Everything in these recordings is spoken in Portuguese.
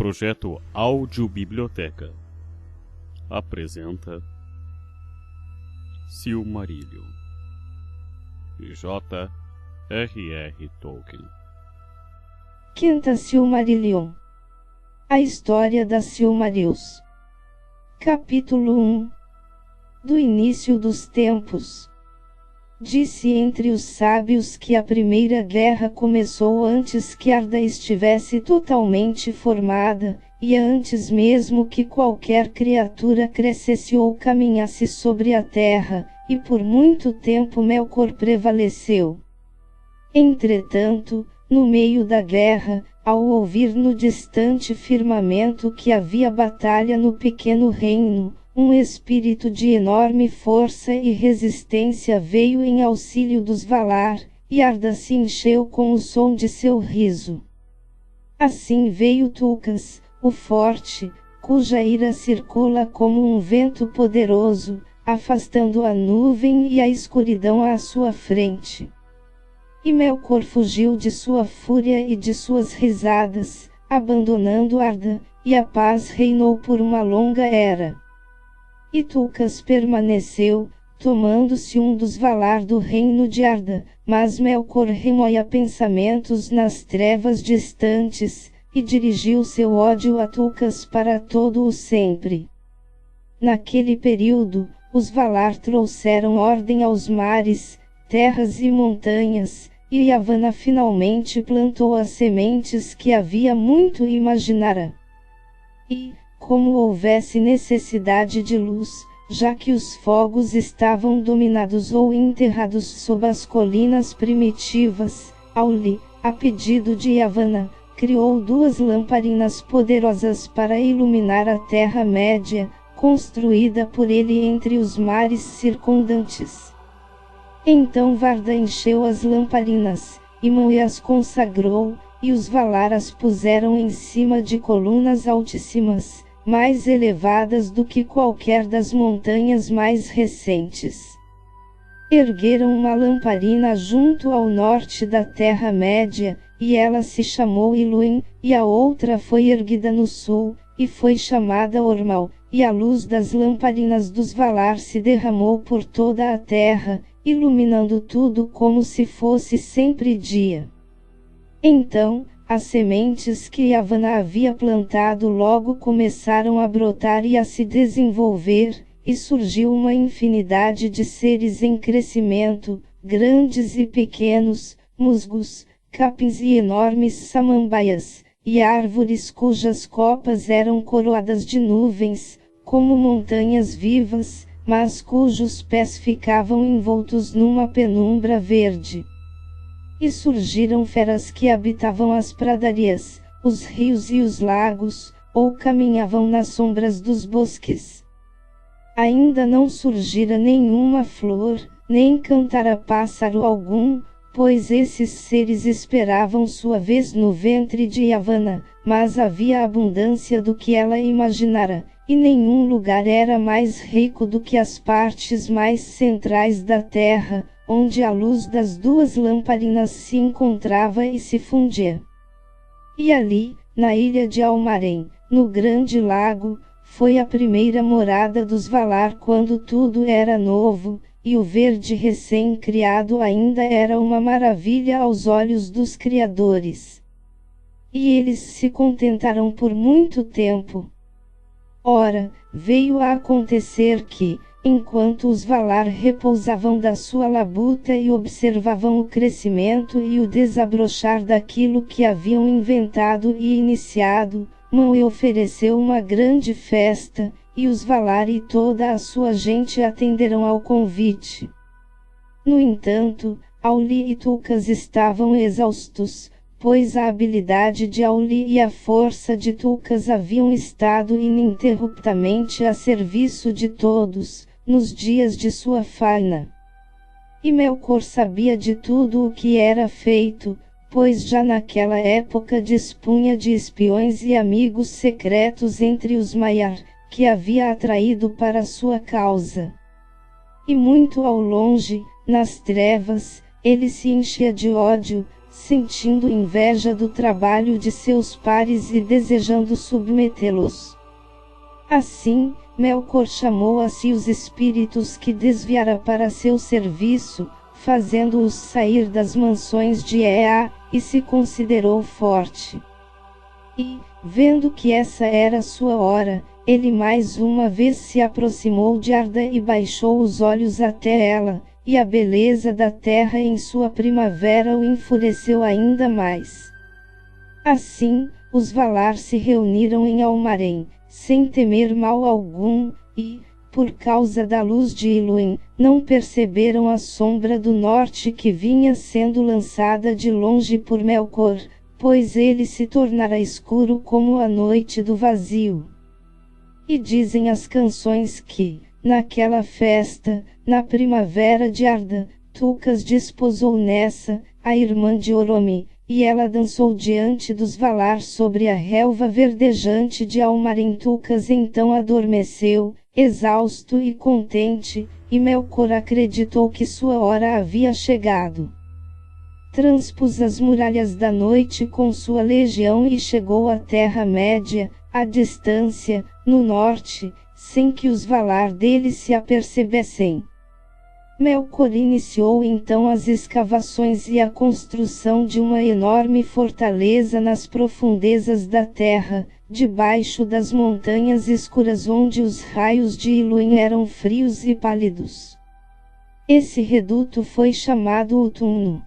Projeto Audiobiblioteca apresenta Silmarillion, de J.R.R. Tolkien. Quinta Silmarillion. A história das Silmarils. Capítulo 1. Do início dos tempos. Disse entre os sábios que a primeira guerra começou antes que Arda estivesse totalmente formada, e antes mesmo que qualquer criatura crescesse ou caminhasse sobre a terra, e por muito tempo Melkor prevaleceu. Entretanto, no meio da guerra, ao ouvir no distante firmamento que havia batalha no pequeno reino, um espírito de enorme força e resistência veio em auxílio dos Valar, e Arda se encheu com o som de seu riso. Assim veio Tulkas, o forte, cuja ira circula como um vento poderoso, afastando a nuvem e a escuridão à sua frente. E Melkor fugiu de sua fúria e de suas risadas, abandonando Arda, e a paz reinou por uma longa era. E Tulkas permaneceu, tomando-se um dos Valar do reino de Arda, mas Melkor remoia pensamentos nas trevas distantes, e dirigiu seu ódio a Tulkas para todo o sempre. Naquele período, os Valar trouxeram ordem aos mares, terras e montanhas, e Yavanna finalmente plantou as sementes que havia muito imaginara. E, como houvesse necessidade de luz, já que os fogos estavam dominados ou enterrados sob as colinas primitivas, Auli, a pedido de Yavanna, criou 2 lamparinas poderosas para iluminar a Terra-média, construída por ele entre os mares circundantes. Então Varda encheu as lamparinas, e Manwë as consagrou, e os Valar as puseram em cima de colunas altíssimas, mais elevadas do que qualquer das montanhas mais recentes. Ergueram uma lamparina junto ao norte da Terra-média, e ela se chamou Iluin, e a outra foi erguida no sul, e foi chamada Ormal, e a luz das lamparinas dos Valar se derramou por toda a terra, iluminando tudo como se fosse sempre dia. Então, as sementes que Yavanna havia plantado logo começaram a brotar e a se desenvolver, e surgiu uma infinidade de seres em crescimento, grandes e pequenos, musgos, capins e enormes samambaias, e árvores cujas copas eram coroadas de nuvens, como montanhas vivas, mas cujos pés ficavam envoltos numa penumbra verde. E surgiram feras que habitavam as pradarias, os rios e os lagos, ou caminhavam nas sombras dos bosques. Ainda não surgira nenhuma flor, nem cantara pássaro algum, pois esses seres esperavam sua vez no ventre de Yavanna, mas havia abundância do que ela imaginara, e nenhum lugar era mais rico do que as partes mais centrais da terra, onde a luz das 2 lamparinas se encontrava e se fundia. E ali, na ilha de Almarém, no grande lago, foi a primeira morada dos Valar quando tudo era novo, e o verde recém-criado ainda era uma maravilha aos olhos dos criadores. E eles se contentaram por muito tempo. Ora, veio a acontecer que, enquanto os Valar repousavam da sua labuta e observavam o crescimento e o desabrochar daquilo que haviam inventado e iniciado, Manwë ofereceu uma grande festa, e os Valar e toda a sua gente atenderam ao convite. No entanto, Auli e Tulkas estavam exaustos, pois a habilidade de Auli e a força de Tulkas haviam estado ininterruptamente a serviço de todos, nos dias de sua faina. E Melkor sabia de tudo o que era feito, pois já naquela época dispunha de espiões e amigos secretos entre os Maiar, que havia atraído para sua causa. E muito ao longe, nas trevas, ele se enchia de ódio, sentindo inveja do trabalho de seus pares e desejando submetê-los. Assim, Melkor chamou a si os espíritos que desviara para seu serviço, fazendo-os sair das mansões de Ea, e se considerou forte. E, vendo que essa era sua hora, ele mais uma vez se aproximou de Arda e baixou os olhos até ela, e a beleza da terra em sua primavera o enfureceu ainda mais. Assim, os Valar se reuniram em Almarém, sem temer mal algum, e, por causa da luz de Iluin, não perceberam a sombra do norte que vinha sendo lançada de longe por Melkor, pois ele se tornara escuro como a noite do vazio. E dizem as canções que, naquela festa, na primavera de Arda, Tulkas desposou Nessa, a irmã de Oromi, e ela dançou diante dos Valar sobre a relva verdejante de Almarém. Tulkas então adormeceu, exausto e contente, e Melkor acreditou que sua hora havia chegado. Transpôs as muralhas da noite com sua legião e chegou à Terra-média, à distância, no norte, sem que os Valar dele se apercebessem. Melkor iniciou então as escavações e a construção de uma enorme fortaleza nas profundezas da terra, debaixo das montanhas escuras onde os raios de Iluin eram frios e pálidos. Esse reduto foi chamado Utumno.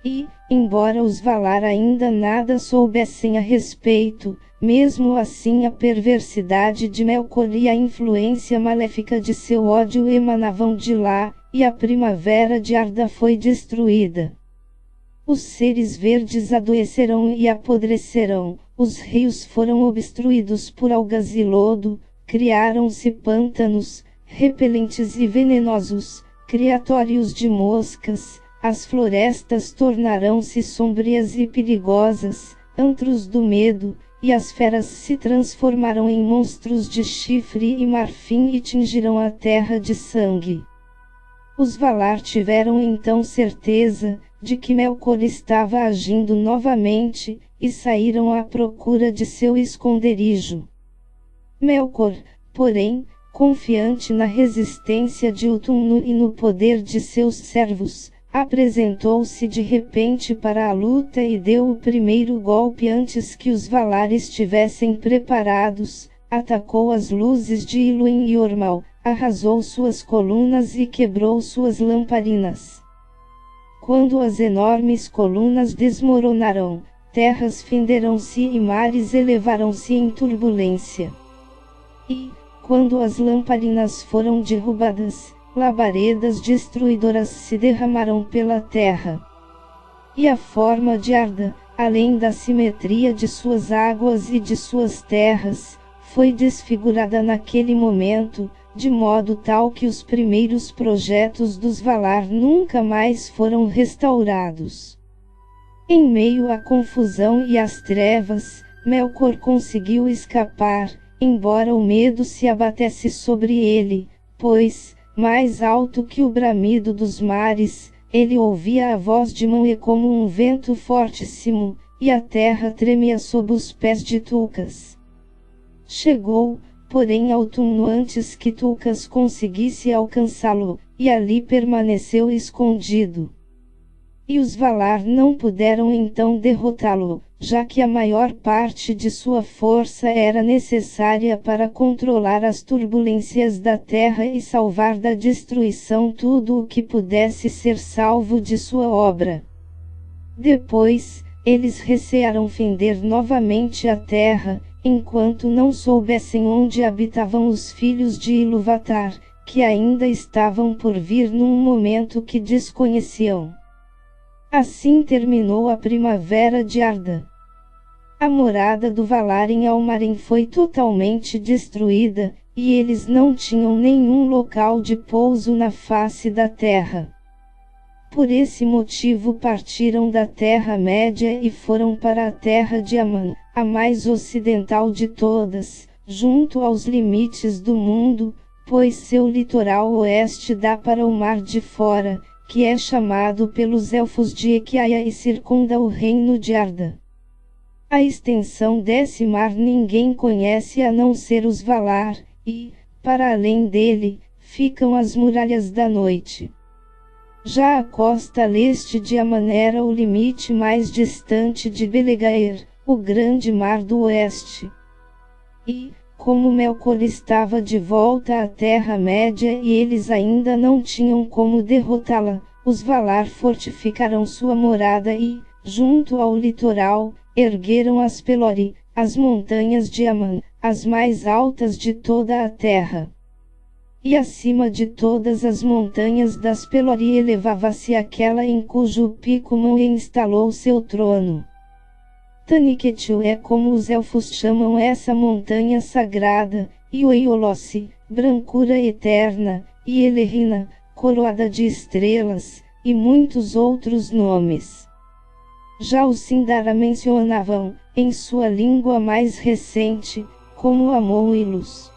E, embora os Valar ainda nada soubessem a respeito, mesmo assim a perversidade de Melkor e a influência maléfica de seu ódio emanavam de lá, e a primavera de Arda foi destruída. Os seres verdes adoecerão e apodrecerão, os rios foram obstruídos por algas e lodo, criaram-se pântanos, repelentes e venenosos, criatórios de moscas, as florestas tornarão-se sombrias e perigosas, antros do medo, e as feras se transformarão em monstros de chifre e marfim e tingirão a terra de sangue. Os Valar tiveram então certeza de que Melkor estava agindo novamente, e saíram à procura de seu esconderijo. Melkor, porém, confiante na resistência de Utumno e no poder de seus servos, apresentou-se de repente para a luta e deu o primeiro golpe antes que os Valar estivessem preparados, atacou as luzes de Iluin e Ormal, arrasou suas colunas e quebrou suas lamparinas. Quando as enormes colunas desmoronaram, terras fenderam-se e mares elevaram-se em turbulência. E, quando as lamparinas foram derrubadas, labaredas destruidoras se derramaram pela terra. E a forma de Arda, além da simetria de suas águas e de suas terras, foi desfigurada naquele momento, de modo tal que os primeiros projetos dos Valar nunca mais foram restaurados. Em meio à confusão e às trevas, Melkor conseguiu escapar, embora o medo se abatesse sobre ele, pois, mais alto que o bramido dos mares, ele ouvia a voz de Manwë como um vento fortíssimo, e a terra tremia sob os pés de Tulkas. Chegou, porém, ao túmulo antes que Tulkas conseguisse alcançá-lo, e ali permaneceu escondido. E os Valar não puderam então derrotá-lo, já que a maior parte de sua força era necessária para controlar as turbulências da terra e salvar da destruição tudo o que pudesse ser salvo de sua obra. Depois, eles recearam fender novamente a terra, enquanto não soubessem onde habitavam os filhos de Ilúvatar, que ainda estavam por vir num momento que desconheciam. Assim terminou a primavera de Arda. A morada do Valar em Almarém foi totalmente destruída, e eles não tinham nenhum local de pouso na face da terra. Por esse motivo partiram da Terra-média e foram para a terra de Aman, a mais ocidental de todas, junto aos limites do mundo, pois seu litoral oeste dá para o Mar de Fora, que é chamado pelos elfos de Equiaia e circunda o reino de Arda. A extensão desse mar ninguém conhece a não ser os Valar, e, para além dele, ficam as muralhas da noite. Já a costa leste de Aman era o limite mais distante de Belegaer, o grande mar do oeste. E, como Melkor estava de volta à Terra-média e eles ainda não tinham como derrotá-la, os Valar fortificaram sua morada e, junto ao litoral, ergueram as Pelori, as montanhas de Aman, as mais altas de toda a terra. E acima de todas as montanhas das Pelori elevava-se aquela em cujo pico Manwë instalou seu trono. Taniquetil é como os elfos chamam essa montanha sagrada, e Oiolossi, brancura eterna, e Elerina, coroada de estrelas, e muitos outros nomes. Já os Sindar a mencionavam, em sua língua mais recente, como Amoilus.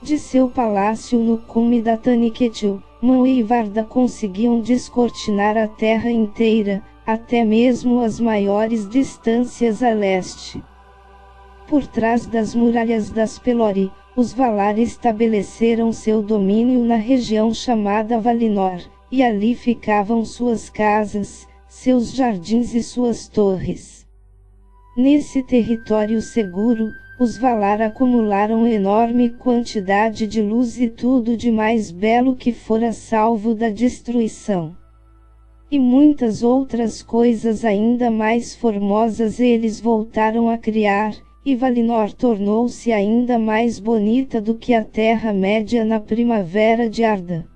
De seu palácio no cume da Taniquetil, Manwë e Varda conseguiam descortinar a terra inteira, até mesmo as maiores distâncias a leste. Por trás das muralhas das Pelori, os Valar estabeleceram seu domínio na região chamada Valinor, e ali ficavam suas casas, seus jardins e suas torres. Nesse território seguro, os Valar acumularam enorme quantidade de luz e tudo de mais belo que fora salvo da destruição. E muitas outras coisas ainda mais formosas eles voltaram a criar, e Valinor tornou-se ainda mais bonita do que a Terra-média na primavera de Arda.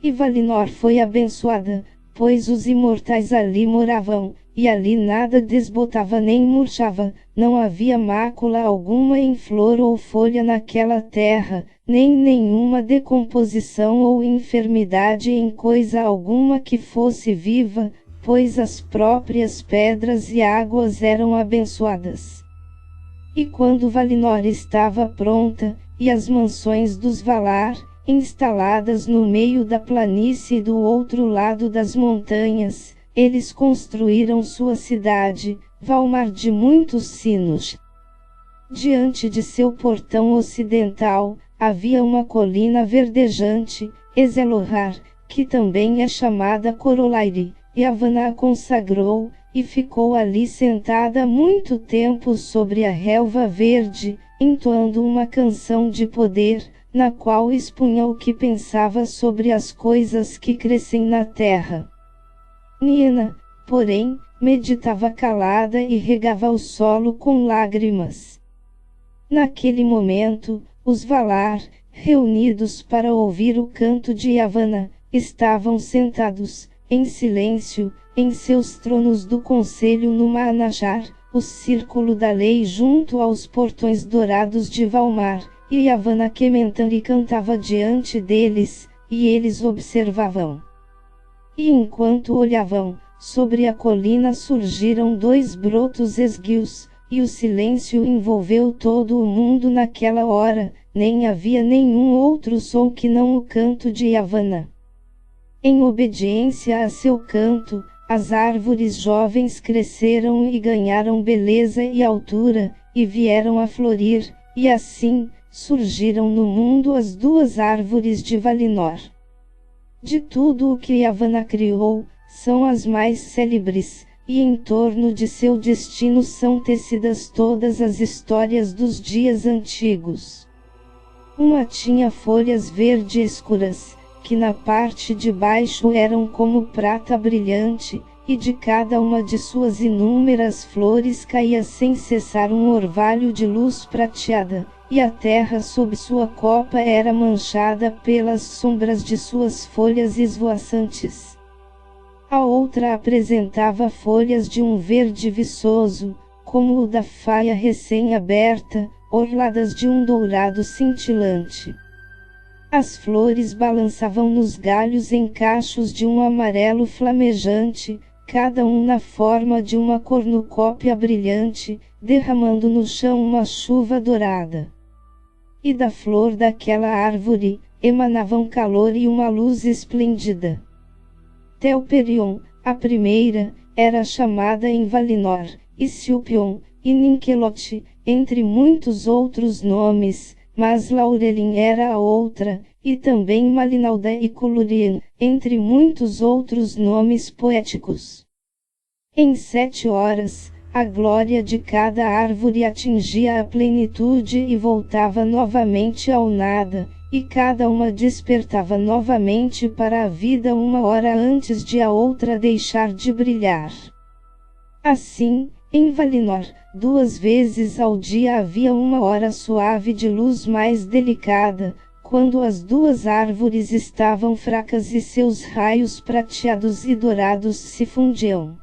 E Valinor foi abençoada, pois os imortais ali moravam, e ali nada desbotava nem murchava, não havia mácula alguma em flor ou folha naquela terra, nem nenhuma decomposição ou enfermidade em coisa alguma que fosse viva, pois as próprias pedras e águas eram abençoadas. E quando Valinor estava pronta, e as mansões dos Valar, instaladas no meio da planície do outro lado das montanhas, eles construíram sua cidade, Valmar de muitos sinos. Diante de seu portão ocidental, havia uma colina verdejante, Ezelohar, que também é chamada Corolairi, e Yavanna a consagrou, e ficou ali sentada muito tempo sobre a relva verde, entoando uma canção de poder, na qual expunha o que pensava sobre as coisas que crescem na terra. Niena, porém, meditava calada e regava o solo com lágrimas. Naquele momento, os Valar, reunidos para ouvir o canto de Yavanna, estavam sentados, em silêncio, em seus tronos do conselho no Ma'anachar, o círculo da lei junto aos portões dourados de Valmar, e Yavanna Kementari cantava diante deles, e eles observavam. E enquanto olhavam, sobre a colina surgiram 2 brotos esguios, e o silêncio envolveu todo o mundo naquela hora, nem havia nenhum outro som que não o canto de Yavanna. Em obediência a seu canto, as árvores jovens cresceram e ganharam beleza e altura, e vieram a florir, e assim, surgiram no mundo as 2 árvores de Valinor. De tudo o que Yavanna criou, são as mais célebres, e em torno de seu destino são tecidas todas as histórias dos dias antigos. Uma tinha folhas verde escuras, que na parte de baixo eram como prata brilhante, e de cada uma de suas inúmeras flores caía sem cessar um orvalho de luz prateada, e a terra sob sua copa era manchada pelas sombras de suas folhas esvoaçantes. A outra apresentava folhas de um verde viçoso, como o da faia recém-aberta, orladas de um dourado cintilante. As flores balançavam nos galhos em cachos de um amarelo flamejante, cada um na forma de uma cornucópia brilhante, derramando no chão uma chuva dourada. E da flor daquela árvore, emanavam calor e uma luz esplêndida. Telperion, a primeira, era chamada em Valinor, Issilpion, e Ninkelot, entre muitos outros nomes, mas Laurelin era a outra, e também Malinalda e Colurien, entre muitos outros nomes poéticos. Em 7 horas, a glória de cada árvore atingia a plenitude e voltava novamente ao nada, e cada uma despertava novamente para a vida 1 hora antes de a outra deixar de brilhar. Assim, em Valinor, 2 vezes ao dia havia 1 hora suave de luz mais delicada, quando as 2 árvores estavam fracas e seus raios prateados e dourados se fundiam.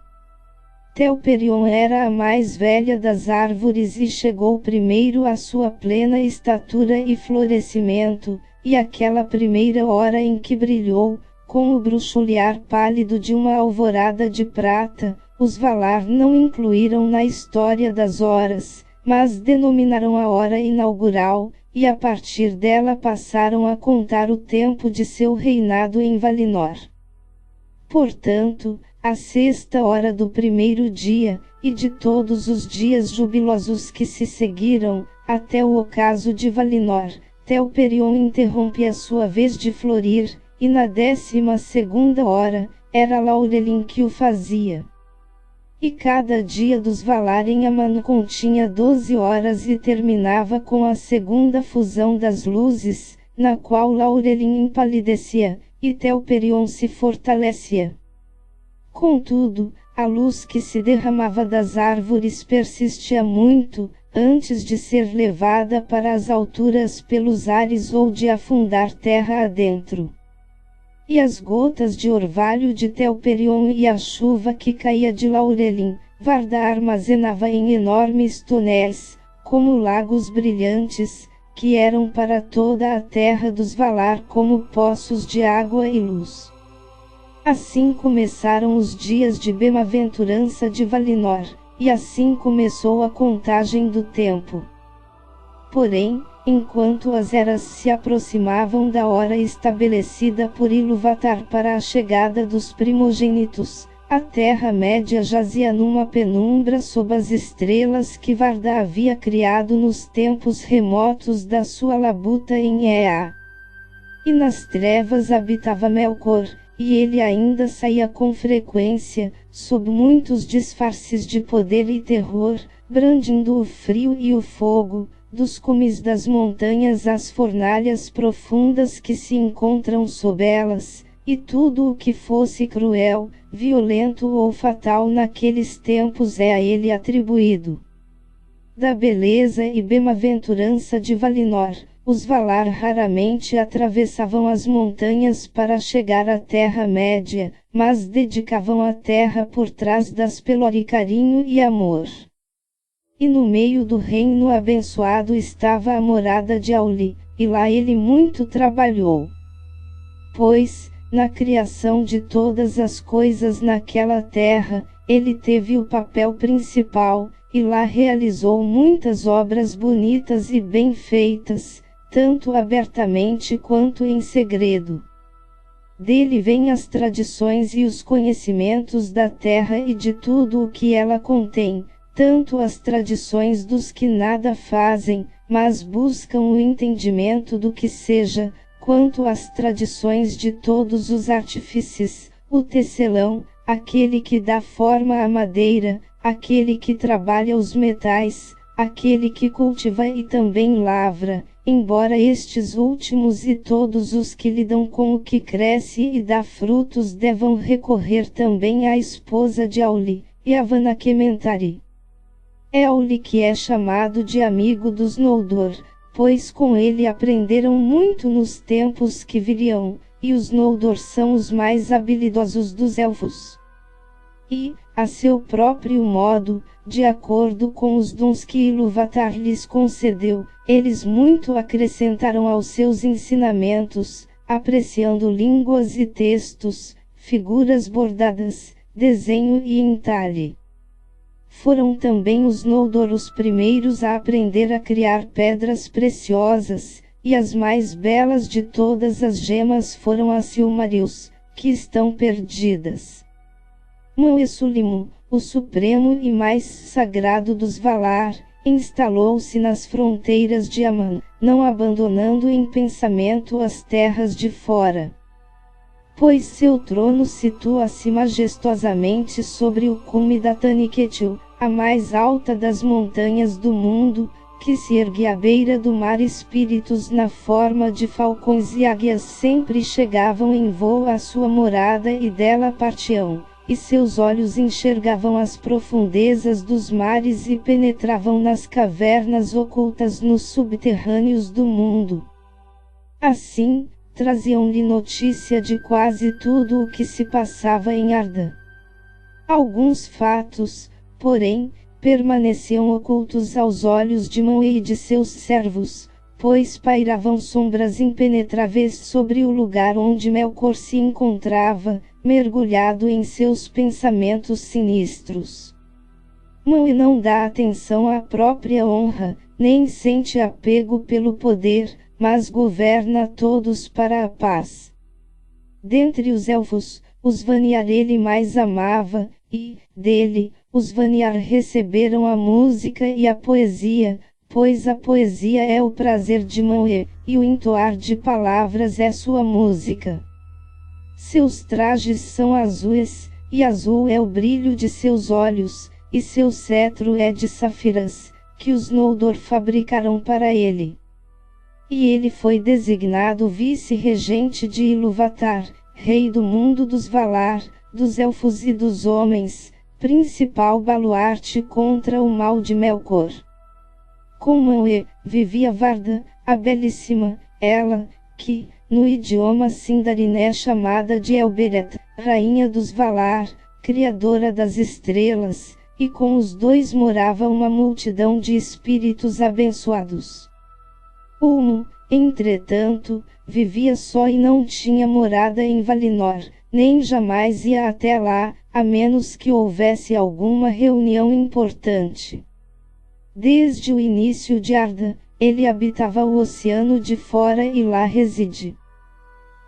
Telperion era a mais velha das árvores e chegou primeiro à sua plena estatura e florescimento, e aquela primeira hora em que brilhou, com o bruxulear pálido de uma alvorada de prata, os Valar não incluíram na história das horas, mas denominaram a hora inaugural, e a partir dela passaram a contar o tempo de seu reinado em Valinor. Portanto, a 6ª hora do primeiro dia, e de todos os dias jubilosos que se seguiram, até o ocaso de Valinor, Telperion interrompe a sua vez de florir, e na 12ª hora, era Laurelin que o fazia. E cada dia dos Valar em Aman continha 12 horas e terminava com a segunda fusão das luzes, na qual Laurelin empalidecia, e Telperion se fortalecia. Contudo, a luz que se derramava das árvores persistia muito, antes de ser levada para as alturas pelos ares ou de afundar terra adentro. E as gotas de orvalho de Telperion e a chuva que caía de Laurelin, Varda armazenava em enormes tonéis, como lagos brilhantes, que eram para toda a terra dos Valar como poços de água e luz. Assim começaram os dias de bem-aventurança de Valinor, e assim começou a contagem do tempo. Porém, enquanto as eras se aproximavam da hora estabelecida por Ilúvatar para a chegada dos primogênitos, a Terra-média jazia numa penumbra sob as estrelas que Varda havia criado nos tempos remotos da sua labuta em Ea. E nas trevas habitava Melkor, e ele ainda saía com frequência, sob muitos disfarces de poder e terror, brandindo o frio e o fogo, dos cumes das montanhas às fornalhas profundas que se encontram sob elas, e tudo o que fosse cruel, violento ou fatal naqueles tempos é a ele atribuído. Da beleza e bem-aventurança de Valinor, os Valar raramente atravessavam as montanhas para chegar à Terra-média, mas dedicavam a terra por trás das Pelori carinho e amor. E no meio do reino abençoado estava a morada de Auli, e lá ele muito trabalhou. Pois, na criação de todas as coisas naquela terra, ele teve o papel principal, e lá realizou muitas obras bonitas e bem feitas, tanto abertamente quanto em segredo. Dele vêm as tradições e os conhecimentos da terra e de tudo o que ela contém, tanto as tradições dos que nada fazem, mas buscam o entendimento do que seja, quanto as tradições de todos os artífices, o tecelão, aquele que dá forma à madeira, aquele que trabalha os metais, aquele que cultiva e também lavra, embora estes últimos e todos os que lidam com o que cresce e dá frutos devam recorrer também à esposa de Auli, Yavanna Kementari. É Auli que é chamado de amigo dos Noldor, pois com ele aprenderam muito nos tempos que viriam, e os Noldor são os mais habilidosos dos elfos. E, a seu próprio modo, de acordo com os dons que Ilúvatar lhes concedeu, eles muito acrescentaram aos seus ensinamentos, apreciando línguas e textos, figuras bordadas, desenho e entalhe. Foram também os Noldor os primeiros a aprender a criar pedras preciosas, e as mais belas de todas as gemas foram as Silmarils, que estão perdidas. Muesulimu, o supremo e mais sagrado dos Valar, instalou-se nas fronteiras de Aman, não abandonando em pensamento as terras de fora. Pois seu trono situa-se majestosamente sobre o cume da Taniquetil, a mais alta das montanhas do mundo, que se ergue à beira do mar. Espíritos na forma de falcões e águias sempre chegavam em voo à sua morada e dela partiam, e seus olhos enxergavam as profundezas dos mares e penetravam nas cavernas ocultas nos subterrâneos do mundo. Assim, traziam-lhe notícia de quase tudo o que se passava em Arda. Alguns fatos, porém, permaneciam ocultos aos olhos de Manwë e de seus servos, pois pairavam sombras impenetráveis sobre o lugar onde Melkor se encontrava, mergulhado em seus pensamentos sinistros. Manwë não dá atenção à própria honra, nem sente apego pelo poder, mas governa todos para a paz. Dentre os elfos, os Vanyar ele mais amava, e, dele, os Vanyar receberam a música e a poesia, pois a poesia é o prazer de Manwë, e o entoar de palavras é sua música. Seus trajes são azuis, e azul é o brilho de seus olhos, e seu cetro é de safiras, que os Noldor fabricaram para ele. E ele foi designado vice-regente de Ilúvatar, rei do mundo dos Valar, dos elfos e dos homens, principal baluarte contra o mal de Melkor. Com Manwë, vivia Varda, a belíssima, ela, que, no idioma Sindarin é chamada de Elbereth, rainha dos Valar, criadora das estrelas, e com os dois morava uma multidão de espíritos abençoados. Ulmo, entretanto, vivia só e não tinha morada em Valinor, nem jamais ia até lá, a menos que houvesse alguma reunião importante. Desde o início de Arda, ele habitava o oceano de fora e lá reside.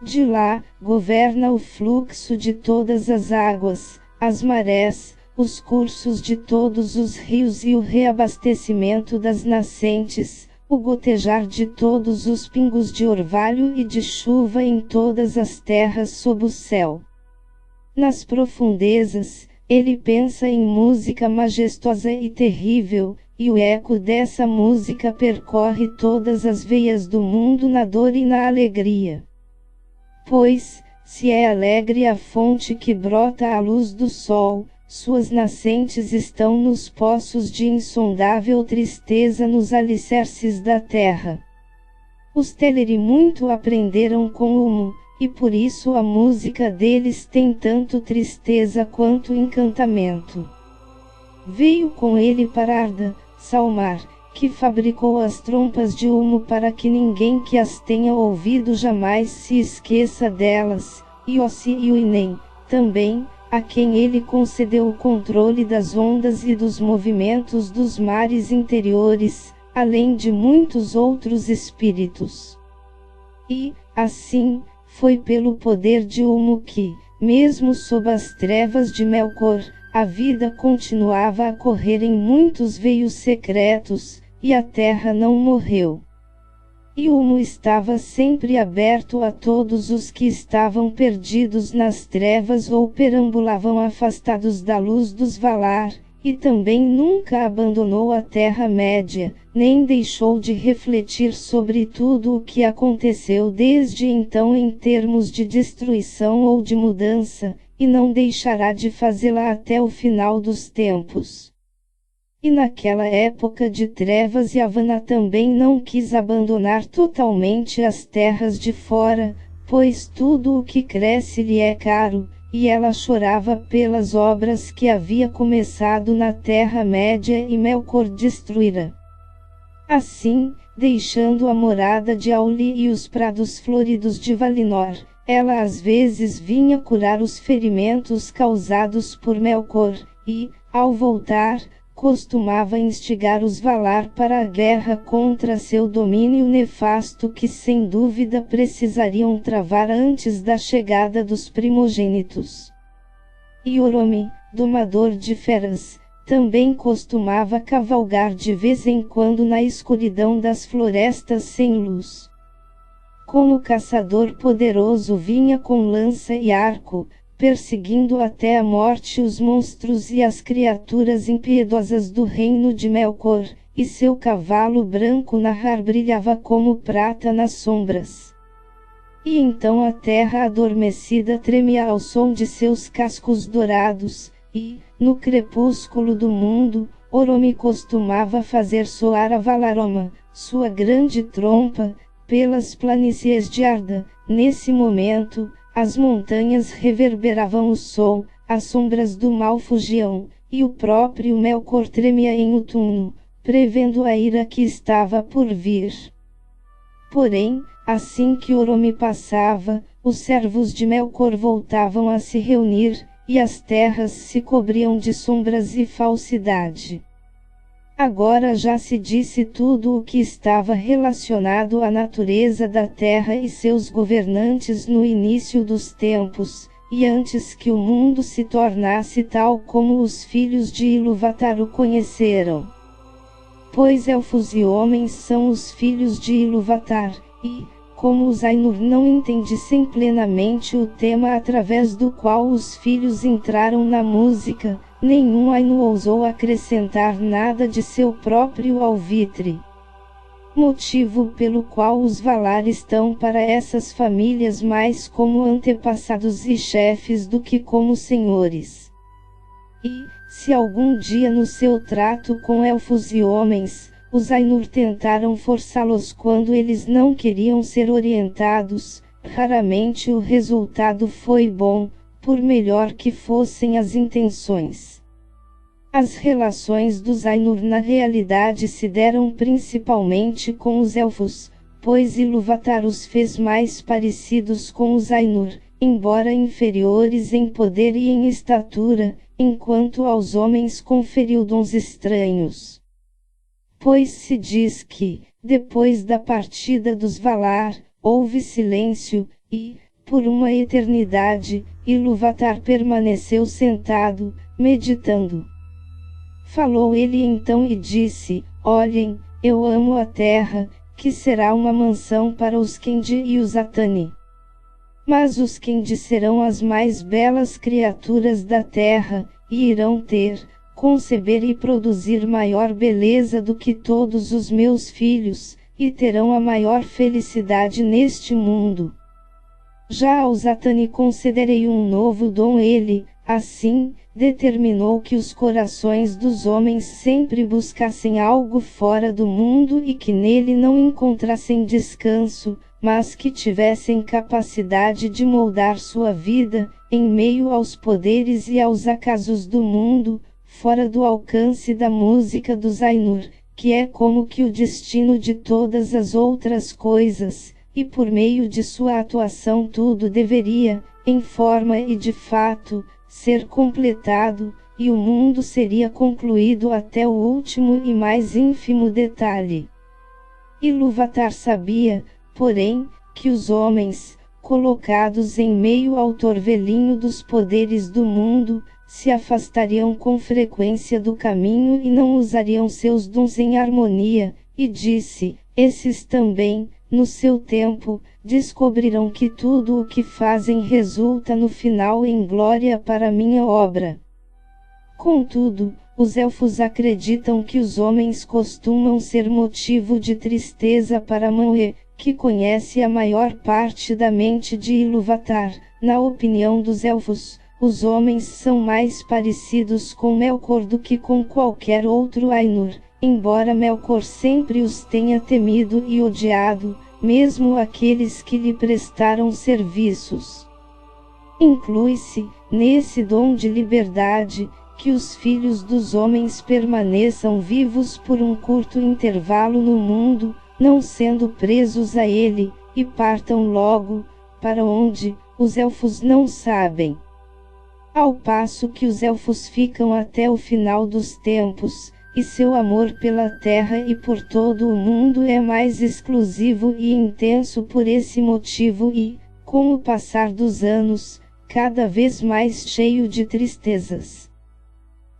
De lá, governa o fluxo de todas as águas, as marés, os cursos de todos os rios e o reabastecimento das nascentes, o gotejar de todos os pingos de orvalho e de chuva em todas as terras sob o céu. Nas profundezas, ele pensa em música majestosa e terrível, e o eco dessa música percorre todas as veias do mundo na dor e na alegria. Pois, se é alegre a fonte que brota à luz do sol, suas nascentes estão nos poços de insondável tristeza nos alicerces da terra. Os Teleri muito aprenderam com Ulmo, e por isso a música deles tem tanto tristeza quanto encantamento. Veio com ele para Arda, Salmar, que fabricou as trompas de Ulmo para que ninguém que as tenha ouvido jamais se esqueça delas, e Ossi e Uinen, também, a quem ele concedeu o controle das ondas e dos movimentos dos mares interiores, além de muitos outros espíritos. E, assim, foi pelo poder de Ulmo que, mesmo sob as trevas de Melkor, a vida continuava a correr em muitos veios secretos, e a terra não morreu. E Ulmo estava sempre aberto a todos os que estavam perdidos nas trevas ou perambulavam afastados da luz dos Valar, e também nunca abandonou a Terra-média, nem deixou de refletir sobre tudo o que aconteceu desde então em termos de destruição ou de mudança, e não deixará de fazê-la até o final dos tempos. E naquela época de trevas Yavanna também não quis abandonar totalmente as terras de fora, pois tudo o que cresce lhe é caro, e ela chorava pelas obras que havia começado na Terra-média e Melkor destruíra. Assim, deixando a morada de Auli e os prados floridos de Valinor, ela às vezes vinha curar os ferimentos causados por Melkor, e, ao voltar, costumava instigar os Valar para a guerra contra seu domínio nefasto que sem dúvida precisariam travar antes da chegada dos primogênitos. E Oromi, domador de feras, também costumava cavalgar de vez em quando na escuridão das florestas sem luz. Como caçador poderoso vinha com lança e arco, perseguindo até a morte os monstros e as criaturas impiedosas do reino de Melkor, e seu cavalo branco Nahar brilhava como prata nas sombras. E então a terra adormecida tremia ao som de seus cascos dourados, e, no crepúsculo do mundo, Oromi costumava fazer soar a Valaroma, sua grande trompa, pelas planícies de Arda. Nesse momento, as montanhas reverberavam o som, as sombras do mal fugiam, e o próprio Melkor tremia em outono, prevendo a ira que estava por vir. Porém, assim que Oromi passava, os servos de Melkor voltavam a se reunir, e as terras se cobriam de sombras e falsidade. Agora já se disse tudo o que estava relacionado à natureza da terra e seus governantes no início dos tempos, e antes que o mundo se tornasse tal como os filhos de Ilúvatar o conheceram. Pois elfos e homens são os filhos de Ilúvatar, e, como os Ainur não entendissem plenamente o tema através do qual os filhos entraram na música, nenhum Ainu ousou acrescentar nada de seu próprio alvitre. Motivo pelo qual os Valar estão para essas famílias mais como antepassados e chefes do que como senhores. E, se algum dia no seu trato com elfos e homens, os Ainur tentaram forçá-los quando eles não queriam ser orientados, raramente o resultado foi bom, por melhor que fossem as intenções. As relações dos Ainur na realidade se deram principalmente com os elfos, pois Ilúvatar os fez mais parecidos com os Ainur, embora inferiores em poder e em estatura, enquanto aos homens conferiu dons estranhos. Pois se diz que, depois da partida dos Valar, houve silêncio, e, por uma eternidade, Ilúvatar permaneceu sentado, meditando. Falou ele então e disse: Olhem, eu amo a terra, que será uma mansão para os Kendi e os Atani. Mas os Kendi serão as mais belas criaturas da terra, e irão conceber e produzir maior beleza do que todos os meus filhos, e terão a maior felicidade neste mundo. Já aos Atani concederei um novo dom. Ele, assim, determinou que os corações dos homens sempre buscassem algo fora do mundo e que nele não encontrassem descanso, mas que tivessem capacidade de moldar sua vida, em meio aos poderes e aos acasos do mundo, fora do alcance da música dos Ainur, que é como que o destino de todas as outras coisas, e por meio de sua atuação tudo deveria, em forma e de fato, ser completado, e o mundo seria concluído até o último e mais ínfimo detalhe. Ilúvatar sabia, porém, que os homens, colocados em meio ao torvelinho dos poderes do mundo, se afastariam com frequência do caminho e não usariam seus dons em harmonia, e disse: esses também, no seu tempo, descobrirão que tudo o que fazem resulta no final em glória para minha obra. Contudo, os elfos acreditam que os homens costumam ser motivo de tristeza para Manwë, que conhece a maior parte da mente de Ilúvatar. Na opinião dos elfos, os homens são mais parecidos com Melkor do que com qualquer outro Ainur, embora Melkor sempre os tenha temido e odiado, mesmo aqueles que lhe prestaram serviços. Inclui-se, nesse dom de liberdade, que os filhos dos homens permaneçam vivos por um curto intervalo no mundo, não sendo presos a ele, e partam logo, para onde, os elfos não sabem. ao passo que os elfos ficam até o final dos tempos, e seu amor pela terra e por todo o mundo é mais exclusivo e intenso por esse motivo e, com o passar dos anos, cada vez mais cheio de tristezas.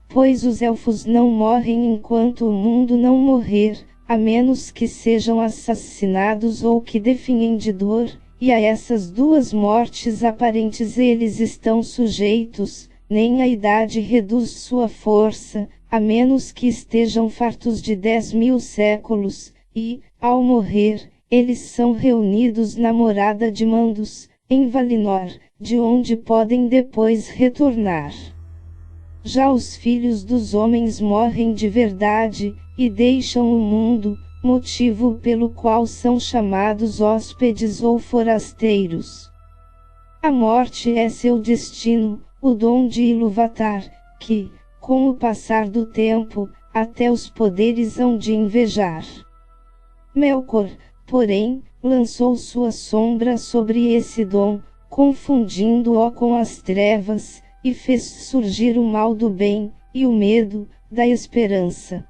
Pois os elfos não morrem enquanto o mundo não morrer, a menos que sejam assassinados ou que definhem de dor, e a essas duas mortes aparentes eles estão sujeitos, nem a idade reduz sua força, a menos que estejam fartos de 10.000 séculos, e, ao morrer, eles são reunidos na morada de Mandos, em Valinor, de onde podem depois retornar. Já os filhos dos homens morrem de verdade, e deixam o mundo, motivo pelo qual são chamados hóspedes ou forasteiros. A morte é seu destino, o dom de Ilúvatar, que, com o passar do tempo, até os poderes hão de invejar. Melkor, porém, lançou sua sombra sobre esse dom, confundindo-o com as trevas, e fez surgir o mal do bem, e o medo, da esperança.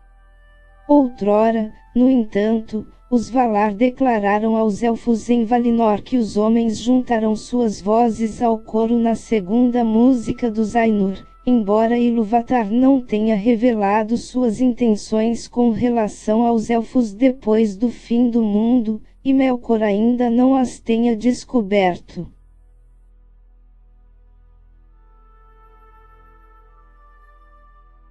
Outrora, no entanto, os Valar declararam aos elfos em Valinor que os homens juntarão suas vozes ao coro na segunda música dos Ainur, embora Ilúvatar não tenha revelado suas intenções com relação aos elfos depois do fim do mundo, e Melkor ainda não as tenha descoberto.